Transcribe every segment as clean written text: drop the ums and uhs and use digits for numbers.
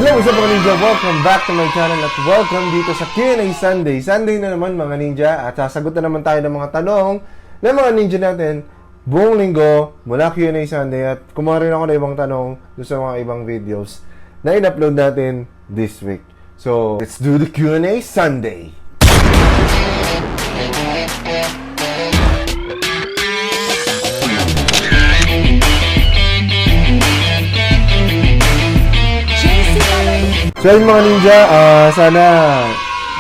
Hello, what's up mga ninja? Welcome back to my channel at welcome dito sa Q&A Sunday. Sunday na naman mga ninja at sasagot na naman tayo ng mga tanong ng mga ninja natin buong linggo mula Q&A Sunday. At kumuha rin ako ng ibang tanong doon sa mga ibang videos na in-upload natin this week. So, let's do the Q&A Sunday! So yun mga ninja, sana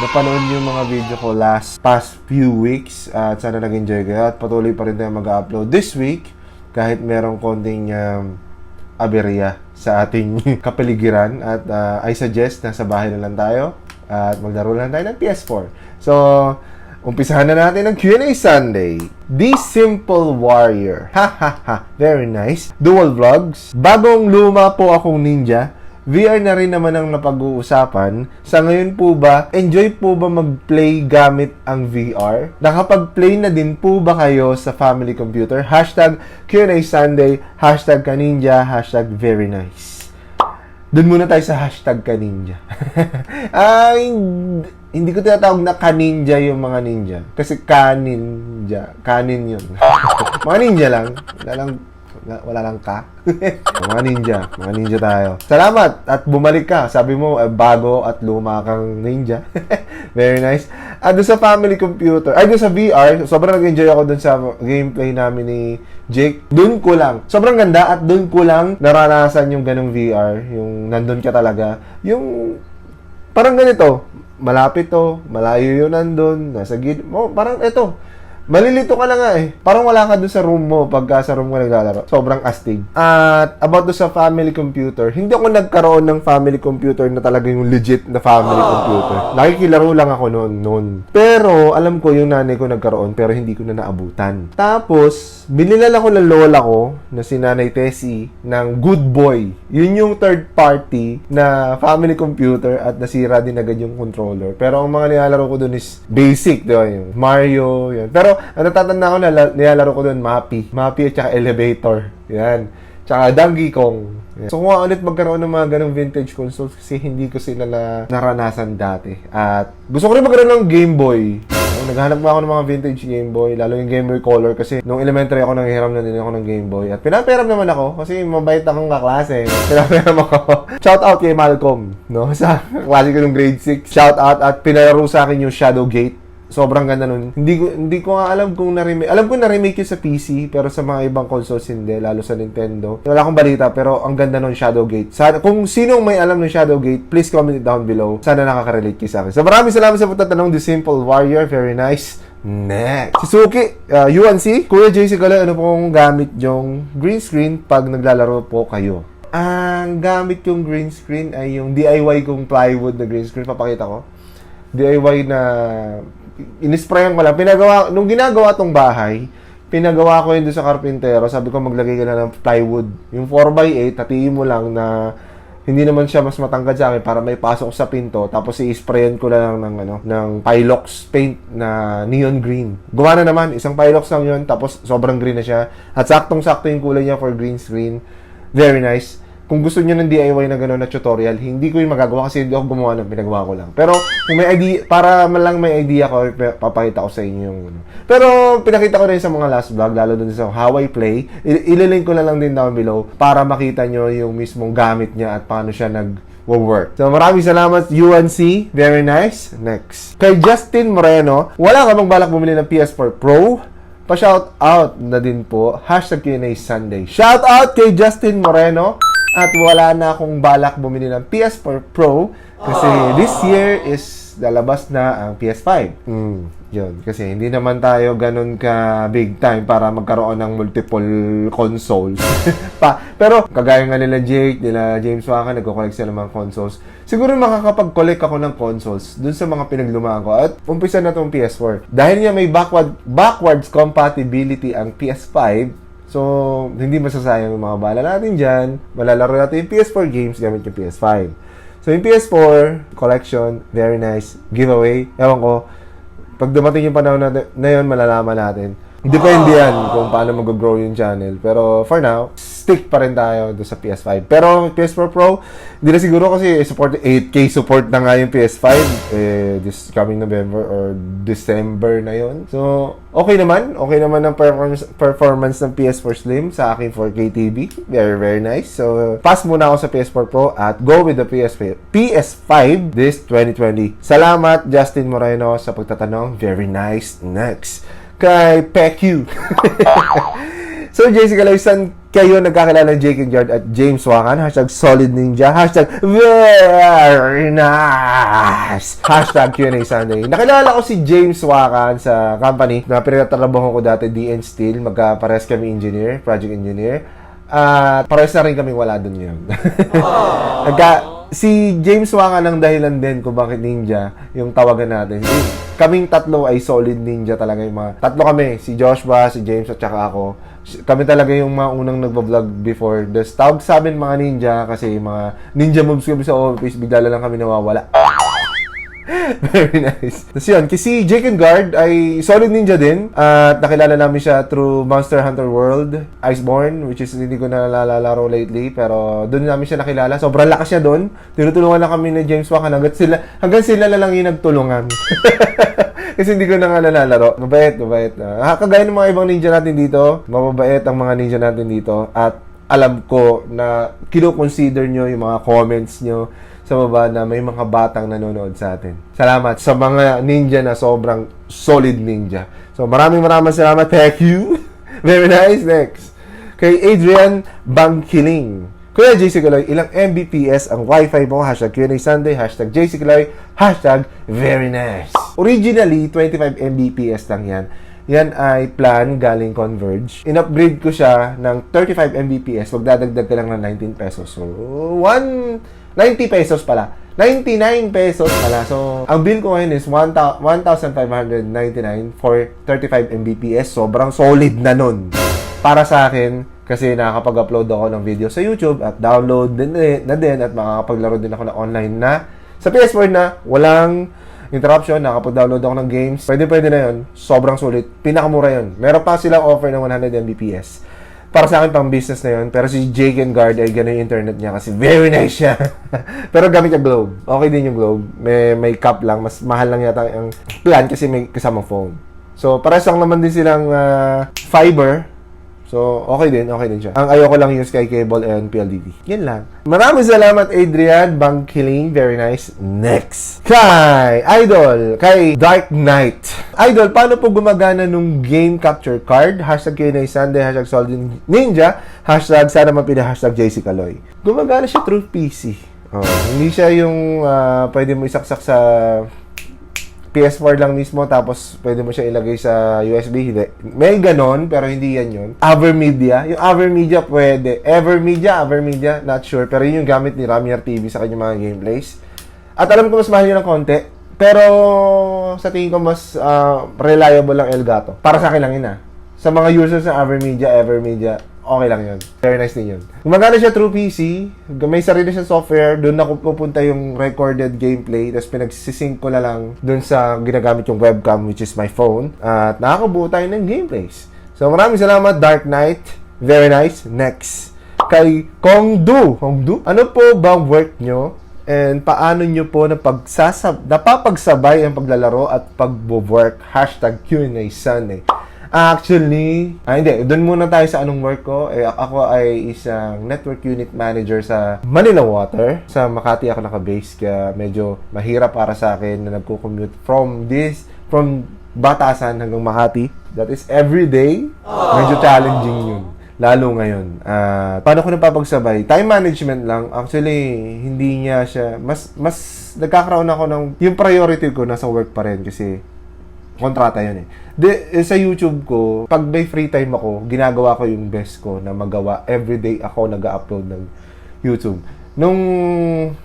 napanood niyo yung mga video ko past few weeks at sana nag-enjoy kayo at patuloy pa rin tayo mag-upload this week kahit merong konting aberya sa ating kapaligiran at I suggest na sa bahay na lang tayo at maglaro lang tayo ng PS4. So, umpisahan na natin ang Q&A Sunday. The Simple Warrior. Ha ha ha, very nice. Dual vlogs. Bagong luma po akong ninja. VR na rin naman ang napag-uusapan. Sa ngayon po ba, enjoy po ba mag-play gamit ang VR? Nakapag-play na din po ba kayo sa family computer? Hashtag Q&A Sunday, hashtag kaninja, hashtag very nice. Doon muna tayo sa hashtag kaninja. Hindi ko tinatawag na kaninja yung mga ninja. Kasi kaninja. Kanin yun. Mga ninja lang. Wala lang ka. Mga ninja tayo. Salamat at bumalik ka. Sabi mo, bago at luma kang ninja. Very nice. At doon sa family computer, doon sa VR, sobrang nag-enjoy ako doon sa gameplay namin ni Jake. Doon ko lang. Sobrang ganda at doon ko lang naranasan yung ganong VR. Yung nandun ka talaga. Yung parang ganito. Malapit to. Malayo yun nandun. Nasa gilid. Parang ito. Malilito ka na nga eh. Parang wala ka doon sa room mo pagka sa room mo naglalaro. Sobrang astig. At about doon sa family computer, hindi ako nagkaroon ng family computer na talaga yung legit na family computer. Nakikilaro lang ako noon. Pero alam ko yung nanay ko nagkaroon pero hindi ko na naabutan. Tapos, binilala ko ng lola ko na si Nanay Tessie ng Good Boy. Yun yung third party na family computer at nasira din agad yung controller. Pero ang mga nilalaro ko doon is basic, di ba? Yung Mario, yun. Pero ang natatanda ko na nilalaro ko doon, Mappy at saka Elevator. Yan. Tsaka Donkey Kong. Yan. So kung ulit magkaroon ng mga ganong vintage consoles kasi hindi ko sila naranasan dati. At gusto ko rin magkaroon ng Game Boy. Naghanap nga ako ng mga vintage Game Boy, lalo yung Game Boy Color kasi nung elementary ako nanghiram na din ako ng Game Boy. At pinaperam naman ako kasi mabait akong kaklase. Pinaperam ako. Shout out kay Malcolm, no? Sa klase ko nung grade 6. Shout out at pinalaro sa akin yung Shadow Gate. Sobrang ganda nun. Hindi ko nga alam kung na-remake. Alam ko na-remake yun sa PC, pero sa mga ibang consoles hindi, lalo sa Nintendo. Wala akong balita, pero ang ganda nun Shadowgate. Kung sinong may alam ng Shadowgate, please comment it down below. Sana nakaka-relate kayo sa akin. So maraming salamat sa pagtatanong. The Simple Warrior, very nice. Next. Si Suki, UNC. Kuya JC Galoy, ano pong gamit yung green screen pag naglalaro po kayo? Ang gamit yung green screen ay yung DIY kong plywood na green screen. Papakita ko. DIY na inisprayan ko lang. Nung ginagawa tong bahay, pinagawa ko yun doon sa karpintero. Sabi ko maglagay ka na ng plywood. Yung 4x8, hatiin mo lang na hindi naman siya mas matangkad sa akin para may pasok sa pinto. Tapos i-sprayan ko lang ng Pilox paint na neon green. Gumana naman, isang Pilox lang yun. Tapos sobrang green na siya. At saktong-sakto yung kulay niya for green screen. Very nice. Kung gusto niyo ng DIY na gano'n na tutorial, hindi ko yung magagawa kasi hindi ako gumawa ng pinagawa ko lang. Pero kung may idea, para lang may idea ko, papakita ko sa inyo yung Pero pinakita ko rin sa mga last vlog, lalo dun sa how I play. Ililink ko na lang din down below para makita nyo yung mismong gamit niya at paano siya nag-work. So maraming salamat UNC, very nice. Next. Kay Justin Moreno, wala ka bang balak bumili ng PS4 Pro? Pa-shout out na din po. Hashtag Q&A Sunday. Shout out kay Justin Moreno. At wala na akong balak bumili ng PS4 Pro kasi this year is lalabas na ang PS5. Yun. Kasi hindi naman tayo ganun ka big time para magkaroon ng multiple consoles. Pero kagaya nga nila Jake, nila James Waka, nagko-collect sila ng mga consoles. Siguro makakapag-collect ako ng consoles dun sa mga pinaglumaan ko. At umpisa na tong PS4. Dahil nga may backwards compatibility ang PS5, so, hindi masasayang yung mga bala natin dyan. Malalaro natin yung PS4 games gamit yung PS5. So, yung PS4 collection, very nice. Giveaway. Ewan ko, pag dumating yung panahon na yun, malalaman natin. Depende yan kung paano mag-grow yung channel. Pero for now, stick pa rin tayo doon sa PS5. Pero PS4 Pro, hindi na siguro kasi support 8K support na nga yung PS5 this coming November or December na yon. So, okay naman. Okay naman ang performance ng PS4 Slim sa aking 4K TV. Very, very nice. So, pass muna ako sa PS4 Pro at go with the PS5 this 2020. Salamat, Justin Moreno, sa pagtatanong. Very nice. Next. Kay Pecu. So, Jessica Loisan, kayo nagkakilala ng Jake and Jard at James Wakan. Hashtag Solid Ninja. Hashtag Very Nice. Hashtag Q&A Sunday. Nakilala ko si James Wakan sa company na pinagtatrabaho ko dati, DN Steel. Magkapares kami engineer, project engineer. At pares na rin kami wala dun yun. Si James Wakan ang dahilan din kung bakit ninja yung tawagan natin. Kaming tatlo ay solid ninja talaga yung mga... Tatlo kami, si Joshua, si James at saka ako. Kami talaga yung mga unang nagbablog before. Tawag sa amin mga ninja kasi mga ninja moves kami sa office, bigla lang kami nawawala. Very nice. Tapos yun, kasi Jake and Guard ay solid ninja din. At nakilala namin siya through Monster Hunter World, Iceborne, which is hindi ko na nalalaro lately. Pero doon namin siya nakilala. Sobrang lakas niya doon. Tinutulungan lang kami ni James Wakan hanggang sila na lang yung nagtulungan. Kasi hindi ko na nga nalalaro. Mabait. Kagaya ng mga ibang ninja natin dito, mababait ang mga ninja natin dito. At alam ko na kino-consider nyo yung mga comments nyo sa baba na may mga batang nanonood sa atin. Salamat sa mga ninja na sobrang solid ninja. So maraming salamat. Thank you. Very nice. Next. Kay Adrian Bangkiling. Kuya JC Kaloy, ilang Mbps ang Wi-Fi mo? Hashtag Q&A Sunday. Hashtag JC Kaloy. Hashtag Very Nice. Originally, 25 Mbps lang yan. Yan ay plan galing Converge. In-upgrade ko siya ng 35 Mbps. Magdadagdag ka lang ng 19 pesos. So, 90 pesos pala. 99 pesos pala. So, ang bill ko ngayon is 1,599 for 35 Mbps. Sobrang solid na nun. Para sa akin, kasi nakakapag-upload ako ng video sa YouTube at download din at makakapaglaro din ako na online na sa PS4 na walang interruption, nakapag-download ako ng games. Pwede na yun. Sobrang sulit. Pinakamura yun. Meron pa silang offer ng 100 Mbps. Para sa akin, pang business na yun. Pero si Jake and Guard ay gano'n yung internet niya kasi very nice siya. Pero gamit niya Globe. Okay din yung Globe. May cap lang. Mas mahal lang yata yung plan kasi may kasamang phone. So, pares lang naman din silang fiber. So, okay din siya. Ang ayoko lang yung Sky Cable and PLDT. Yan lang. Maraming salamat, Adrian Bangkiling. Very nice. Next. Kay Dark Knight. Idol, paano po gumagana nung game capture card? Hashtag Q&A Sunday, hashtag Solid Ninja, hashtag sana mapina, hashtag JC Kaloy. Gumagana siya through PC. Hindi siya yung pwede mo isaksak sa PS4 lang mismo, tapos pwede mo siya ilagay sa USB. Hindi. May ganon, pero hindi yan yun. Avermedia. Yung Avermedia pwede. Avermedia, not sure. Pero yun yung gamit ni Ramier TV sa kanyang mga gameplays. At alam ko mas mahal yun ng konti. Pero sa tingin ko mas reliable lang Elgato. Para sa akin lang yun Sa mga users ng Avermedia, okay lang yun. Very nice din yun. Gumagana siya through PC. May sarili siya software. Doon na pupunta yung recorded gameplay. Tapos pinagsisync ko na lang doon sa ginagamit yung webcam, which is my phone. At nakakabuo tayo ng gameplays. So maraming salamat, Dark Knight. Very nice. Next. Kay Kongdu. Ano po bang work nyo? And paano nyo po napapagsabay ang paglalaro at pagbo-work? Hashtag Q&A Sunday. Actually, hindi. Doon muna tayo sa anong work ko. Ako ay isang network unit manager sa Manila Water. Sa Makati ako naka-base, kaya medyo mahirap para sa akin na nagko-commute from Batasan hanggang Makati. That is every day. Medyo challenging yun. Lalo ngayon. Paano ko napapagsabay? Time management lang. Actually, hindi niya siya... Mas nagkakaroon ako ng... Yung priority ko nasa work pa rin kasi kontrata yun sa YouTube ko, pag may free time ako, ginagawa ko yung best ko na magawa. Everyday ako nag-upload ng YouTube. Nung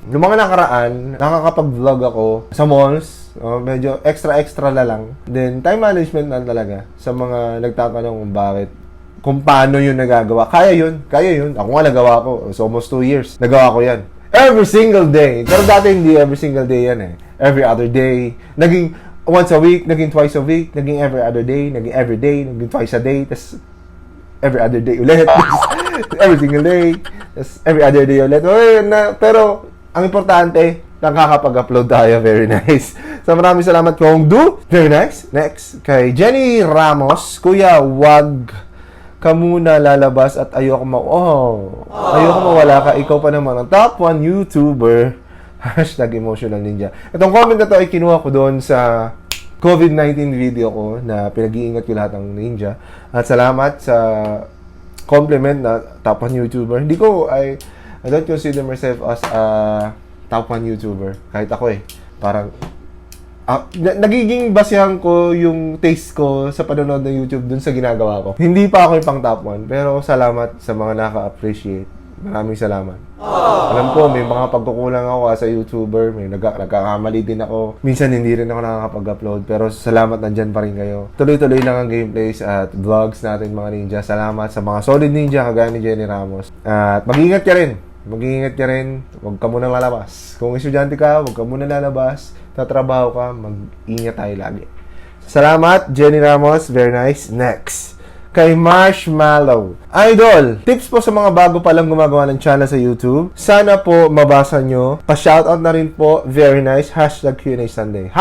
mga nakaraan, nakakapag-vlog ako sa malls. Medyo extra na lang. Then, time management na talaga. Sa mga nagtatanong kung bakit, kung paano yun nagagawa. Kaya yun. Ako nga nagawa ko. It's almost 2 years. Nagawa ko yan. Every single day. Pero dati hindi every single day yan Every other day. once a week, naging twice a week, naging every other day, naging every day, naging twice a day, tas every other day ulit, every single day, tas every other day ulit. Pero, ang importante, nakakapag-upload tayo. Very nice. So, maraming salamat kong do. Very nice. Next, kay Jenny Ramos. Kuya, wag ka muna lalabas at ayoko ayoko mawala ka. Ikaw pa naman ang top 1 YouTuber. #emotional ninja. Itong comment na to ay kinuha ko doon sa COVID-19 video ko na pinag-iingat ko lahat ng ninja. At salamat sa compliment na top 1 YouTuber. I don't consider myself as a top 1 YouTuber. Kahit ako parang nagiging basehan ko yung taste ko sa panonood ng YouTube dun sa ginagawa ko. Hindi pa ako yung pang top 1, pero salamat sa mga naka-appreciate. Maraming salamat. Alam ko, may mga pagkukulang ako as a YouTuber. May nagkakamali din ako. Minsan hindi rin ako nakakapag-upload. Pero salamat, nandyan pa rin kayo. Tuloy-tuloy lang ang gameplays at vlogs natin mga ninja. Salamat sa mga solid ninja kagaya ni Jenny Ramos. At mag-ingat ka rin. Mag-ingat ka rin. Huwag ka munang lalabas. Kung estudyante ka, huwag ka munang lalabas. Tatrabaho ka, mag-ingat tayo lagi. Salamat, Jenny Ramos. Very nice. Next. Kay Marshmallow. Idol, tips po sa mga bago pa lang gumagawa ng channel sa YouTube. Sana po mabasa nyo. Pa-shoutout na rin po. Very nice. #Q&A Sunday.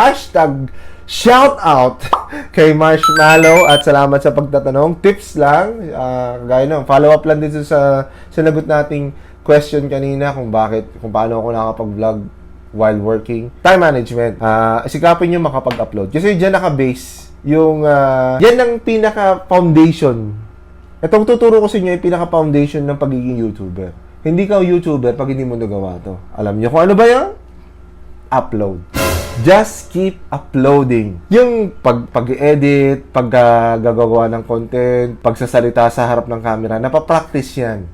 #shoutout kay Marshmallow. At salamat sa pagtatanong. Tips lang. Gaya ng follow-up lang din sa sinagot nating question kanina kung paano ako nakapag-vlog while working. Time management. Sikapin nyo makapag-upload. Kasi dyan naka-base yan ang pinaka-foundation. Itong tuturo ko sa inyo yung pinaka-foundation ng pagiging YouTuber. Hindi ka YouTuber pag hindi mo nagawa to. Alam niyo kung ano ba yan? Upload. Just keep uploading. Yung pag-edit, paggagawa ng content, pagsasalita sa harap ng camera, napapractice yan.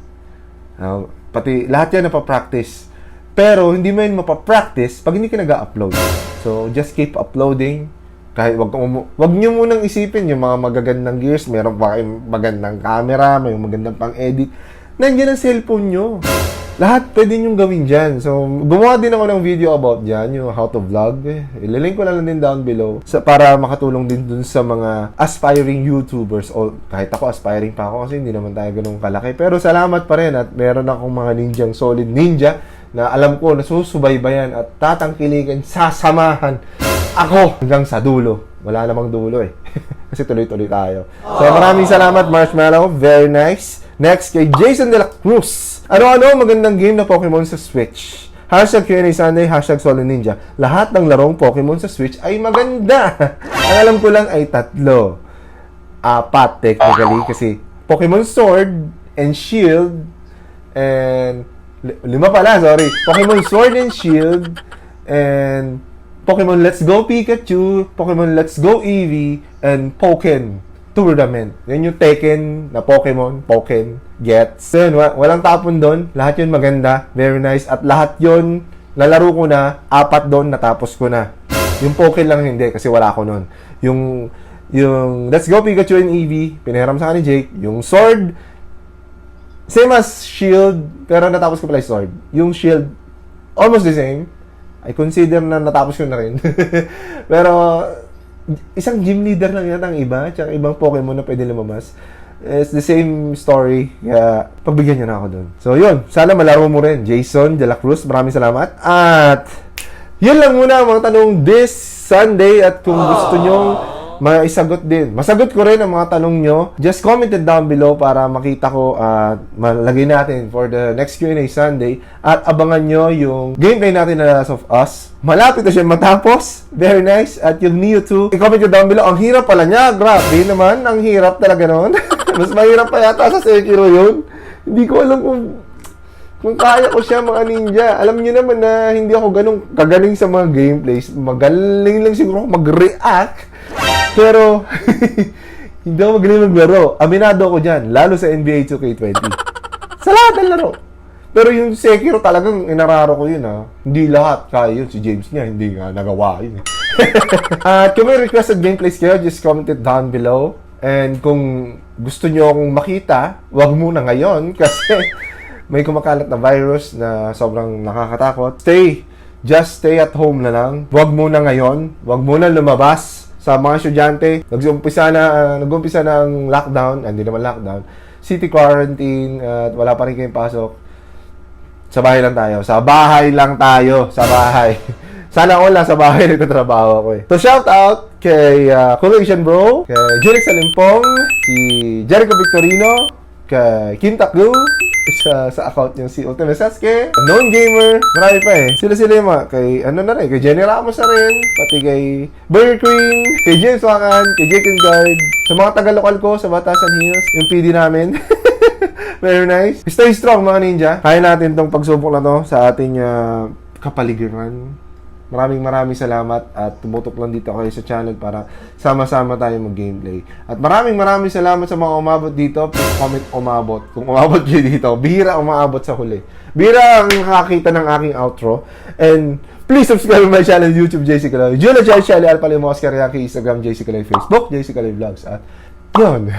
Pati lahat yan napapractice. Pero hindi mo yun mapapractice pag hindi ka nag-upload. So, just keep uploading. Kahit wag nyo munang isipin yung mga magagandang gears, meron pa kayong magandang camera, may magandang pang-edit. Nandiyan ang cellphone nyo. Lahat pwede nyo gawin dyan. So, gumawa din ako ng video about dyan, yung how to vlog. Ililink ko lang din down below para makatulong din dun sa mga aspiring YouTubers. O kahit ako, aspiring pa ako kasi hindi naman tayo ganun kalaki. Pero salamat pa rin at meron akong mga ninjang solid ninja na alam ko nasusubaybayan at tatangkilikan, sasamahan ako hanggang sa dulo. Wala namang dulo kasi tuloy-tuloy tayo. So maraming salamat Marshmallow. Very nice. Next kay Jason de la Cruz. Ano magandang game na Pokemon sa Switch. #Q&A Sunday, #Solid Ninja. Lahat ng larong Pokemon sa Switch ay maganda. Ang alam ko lang ay 3. 4 technically kasi Pokemon Sword and Shield and 5 pala, sorry. Pokemon Sword and Shield and Pokemon Let's Go Pikachu, Pokemon Let's Go Eevee, and Pokken Tournament. Yan yung Tekken na Pokemon, Pokken, Gets. So yun, walang tapon doon. Lahat yun maganda, very nice. At lahat yun, lalaro ko na, 4 doon, natapos ko na. Yung Pokken lang hindi, kasi wala ko noon. Yung Let's Go Pikachu and Eevee, pinahiram sa akin ni Jake. Yung Sword, same as Shield, pero natapos ko pala yung Sword. Yung Shield, almost the same. I consider na natapos ko na rin. Pero, isang gym leader lang yata ang iba, tsaka ibang Pokemon na pwede lumabas. It's the same story. Kaya, pagbigyan niyo na ako doon. So, yun. Sana malaro mo rin. Jason de la Cruz, maraming salamat. At, yun lang muna ang mga tanong this Sunday. At kung gusto nyong maisagot din. Masagot ko rin ang mga tanong nyo. Just comment it down below para makita ko at malagay natin for the next Q&A Sunday. At abangan nyo yung gameplay natin na Last of Us. Malapit na siya matapos. Very nice. At yung Neo 2, i-comment ko down below. Ang hirap pala niya. Grabe naman. Ang hirap talaga noon. Mas mahirap pa yata sa Sekiro yun. Hindi ko alam kung kaya ko siya mga ninja. Alam niyo naman na hindi ako ganun kagaling sa mga gameplays. Magaling lang siguro ako mag-react. Pero, hindi ako magaling maglaro. Aminado ako dyan, lalo sa NBA 2K20. Sa lahat ng laro. Pero yung Sekiro talagang inararo ko yun Hindi lahat kaya yun. Si James niya, hindi nga nagawa yun At kung may requested gameplays kayo, just comment it down below. And kung gusto nyo akong makita, wag muna ngayon kasi may kumakalat na virus na sobrang nakakatakot. Stay just stay at home na lang. Huwag muna ngayon. Huwag muna lumabas. Sa mga estudyante, nag-umpisa na ang lockdown. Hindi naman lockdown. City quarantine. At wala pa rin kayong pasok. Sa bahay lang tayo. Sa bahay lang tayo. Sa bahay. Sana all nasa bahay nagtatrabaho ako eh. So shout out kay Collection Bro, kay Jeric Salimpong, si Jericho Victorino, kay Kim Takgu, sa account niya si Ultimate Sasuke, Known Gamer, marami pa eh. Sila-sila yung mga, kay Jenny Ramos na rin, pati kay Burger Queen, kay James Wakan, kay Jake and Guard, sa mga taga-lokal ko, sa Batasan Hills, yung PD namin. Very nice. Stay strong mga ninja. Kaya natin tong pagsubok na to sa ating kapaligiran. Maraming salamat at tumutok lang dito kayo sa channel para sama-sama tayo mag-gameplay. At maraming salamat sa mga umabot dito. Please comment umabot. Kung umabot kayo dito, bihira umabot sa huli. Bihira ang nakakita ng aking outro. And please subscribe to my channel YouTube, JC Kaloy. Julia Chai Alpali mo, Oscar Yaki, Instagram, JC Kaloy, Facebook, JC Kaloy Vlogs. At yun.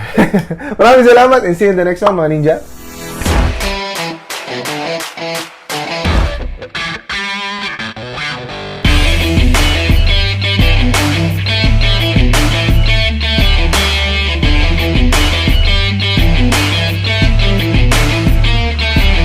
Maraming salamat and see you in the next one, mga ninja.